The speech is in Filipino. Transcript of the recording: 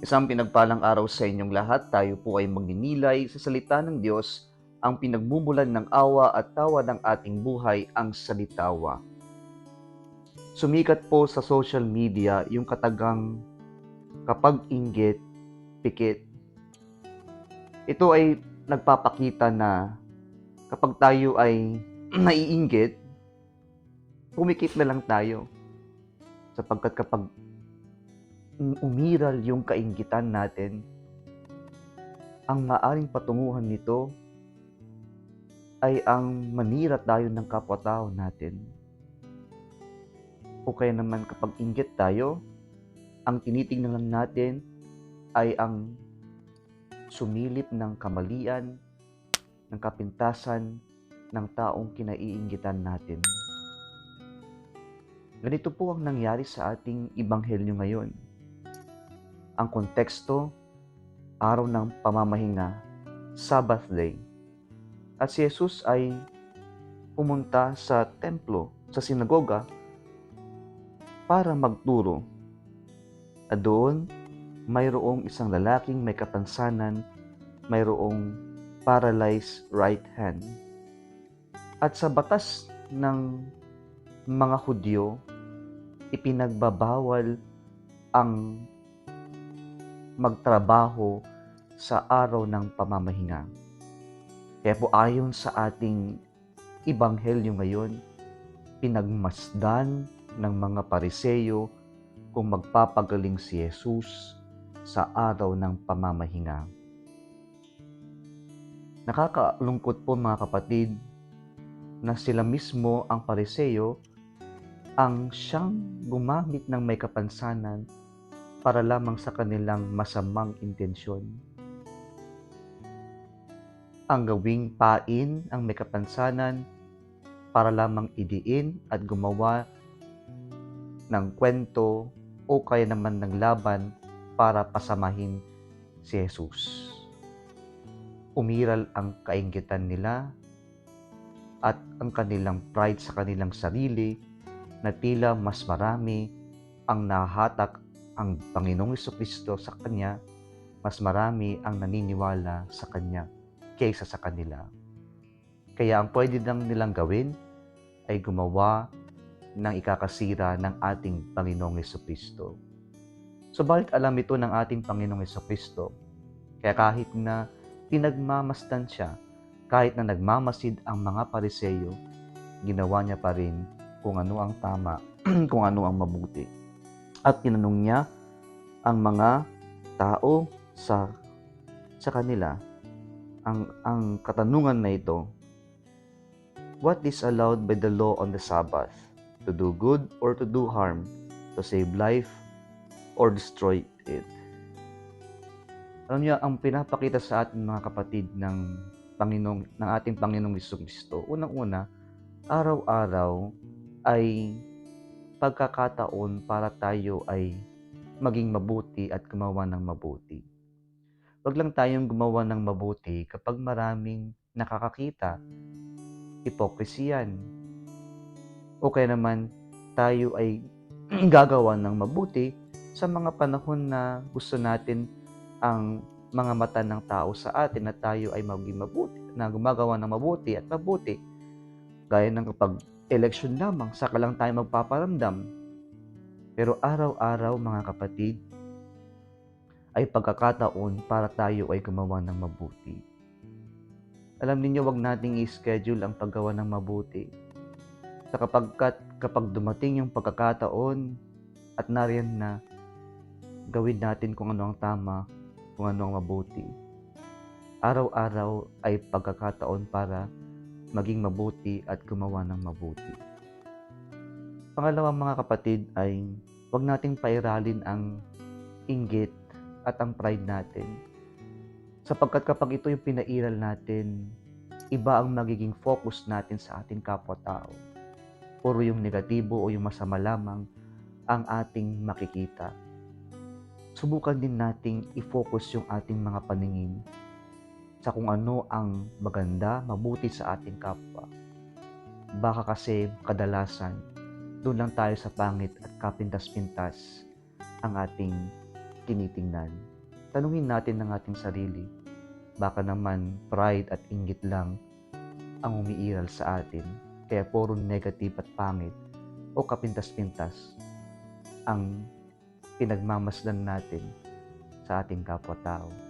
Isang pinagpalang araw sa inyong lahat. Tayo po ay magninilay sa salita ng Diyos, ang pinagmumulan ng awa at tawa ng ating buhay, ang salitawa. Sumikat po sa social media yung katagang kapag inggit, pikit. Ito ay nagpapakita na kapag tayo ay naiinggit, pumikit na lang tayo. Sapagkat kapag umiral yung kainggitan natin, ang maaring patunguhan nito ay ang manira tayo ng kapwa-tao natin. O kaya naman kapag inggit tayo, ang tinitingnan lang natin ay ang sumilip ng kamalian, ng kapintasan ng taong kinaiinggitan natin. Ganito po ang nangyari sa ating ebanghelyo ngayon. Ang konteksto, araw ng pamamahinga, Sabbath day. At si Jesus ay pumunta sa templo, sa sinagoga, para magturo. At doon, mayroong isang lalaking may kapansanan, mayroong paralyzed right hand. At sa batas ng mga Hudyo, ipinagbabawal ang magtrabaho sa araw ng pamamahinga. Kaya po ayon sa ating ebanghelyo ngayon, pinagmasdan ng mga Pariseyo kung magpapagaling si Jesus sa araw ng pamamahinga. Nakakalungkot po mga kapatid na sila mismo ang Pariseyo ang siyang gumamit ng may kapansanan para lamang sa kanilang masamang intensyon. Ang gawing pain ang may kapansanan para lamang idiin at gumawa ng kwento o kaya naman ng laban para pasamahin si Jesus. Umiral ang kainggitan nila at ang kanilang pride sa kanilang sarili na tila mas marami ang nahahatak ang Panginoong Jesucristo sa Kanya, mas marami ang naniniwala sa Kanya kaysa sa kanila. Kaya ang pwede lang nilang gawin ay gumawa ng ikakasira ng ating Panginoong Jesucristo. Subalit alam ito ng ating Panginoong Jesucristo, kaya kahit na pinagmamasdan siya, kahit na nagmamasid ang mga Pariseyo, ginawa niya pa rin kung ano ang tama, kung ano ang mabuti. At tinanong niya ang mga tao sa kanila, ang katanungan na ito, what is allowed by the law on the Sabbath? To do good or to do harm? To save life or destroy it? Alam niyo, ang pinapakita sa atin mga kapatid ng ating Panginoong Jesucristo, unang-una, araw-araw ay pagkakataon para tayo ay maging mabuti at gumawa ng mabuti. Huwag lang tayong gumawa ng mabuti kapag maraming nakakakita, hypocrisy yan. O kaya naman tayo ay gagawa ng mabuti sa mga panahon na gusto natin ang mga mata ng tao sa atin na tayo ay maging mabuti, na gumagawa ng mabuti at mabuti. Gaya ng kapag election lamang, saka lang tayo magpaparamdam. Pero araw-araw mga kapatid, ay pagkakataon para tayo ay gumawa ng mabuti. Alam niyo, wag nating i-schedule ang paggawa ng mabuti. Sa kapag dumating yung pagkakataon at nariyan na, gawin natin kung ano ang tama, kung ano ang mabuti. Araw-araw ay pagkakataon para maging mabuti at gumawa ng mabuti. Pangalawa mga kapatid ay wag nating pairalin ang inggit at ang pride natin. Sapagkat kapag ito yung pinairal natin, iba ang magiging focus natin sa ating kapwa-tao. Puro yung negatibo o yung masama lamang ang ating makikita. Subukan din nating i-focus yung ating mga paningin sa kung ano ang maganda, mabuti sa ating kapwa. Baka kasi kadalasan, doon lang tayo sa pangit at kapintas-pintas ang ating tinitingnan. tanungin natin ang ating sarili. Baka naman pride at inggit lang ang umiiral sa atin, kaya puro negative at pangit o kapintas-pintas ang pinagmamasdan natin sa ating kapwa-tao.